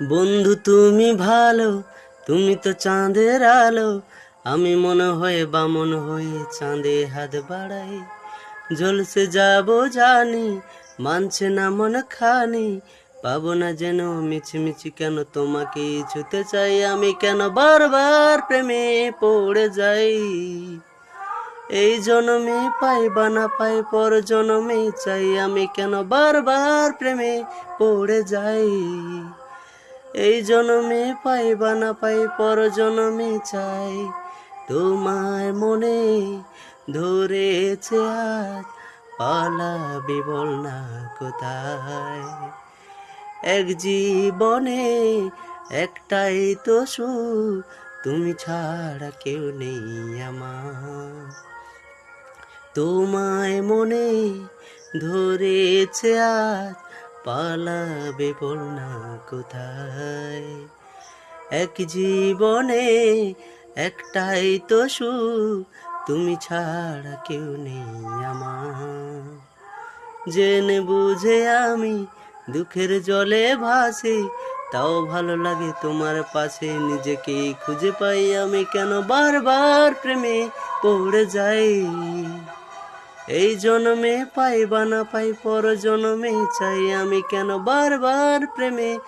বন্ধু তুমি ভালো, তুমি তো চাঁদের আলো। আমি মনে হয় বামন হয়ে চাঁদে হাত বাড়াই। ঝলসে যাব জানি, মানছে না মন খানি। পাবো না যেন মিছিমিছি, কেন তোমাকে ছুতে চাই আমি, কেন বারবার প্রেমে পড়ে যাই। এই জনমে পাই বা না পাই, পর জনমে চাই আমি, কেন বারবার প্রেমে পড়ে যাই। এই জনমে পাই বা না পাই, পর জনমে চাই তোমায় মনে ধরেছে আজ। পালাবি বল না কোথায়? এক জীবনে একটাই তো সুখ, তুমি ছাড়া কেউ নেই আমার। তোমায় মনে ধরেছে আজ, পালাবে বল না কোথায়? এক জীবনে একটাই তো সুখ, তুমি ছাড়া কেউ নেই আমার। জেনে বুঝে আমি দুঃখের জলে ভাসি, তাও ভালো লাগে তোমার পাশে। নিজেকে খুঁজে পাই আমি, কেন বারবার প্রেমে পড়ে যাই। এই জন্মে পাই বা না পাই, পর জন্মে চাই আমি, কেন বারবার প্রেমে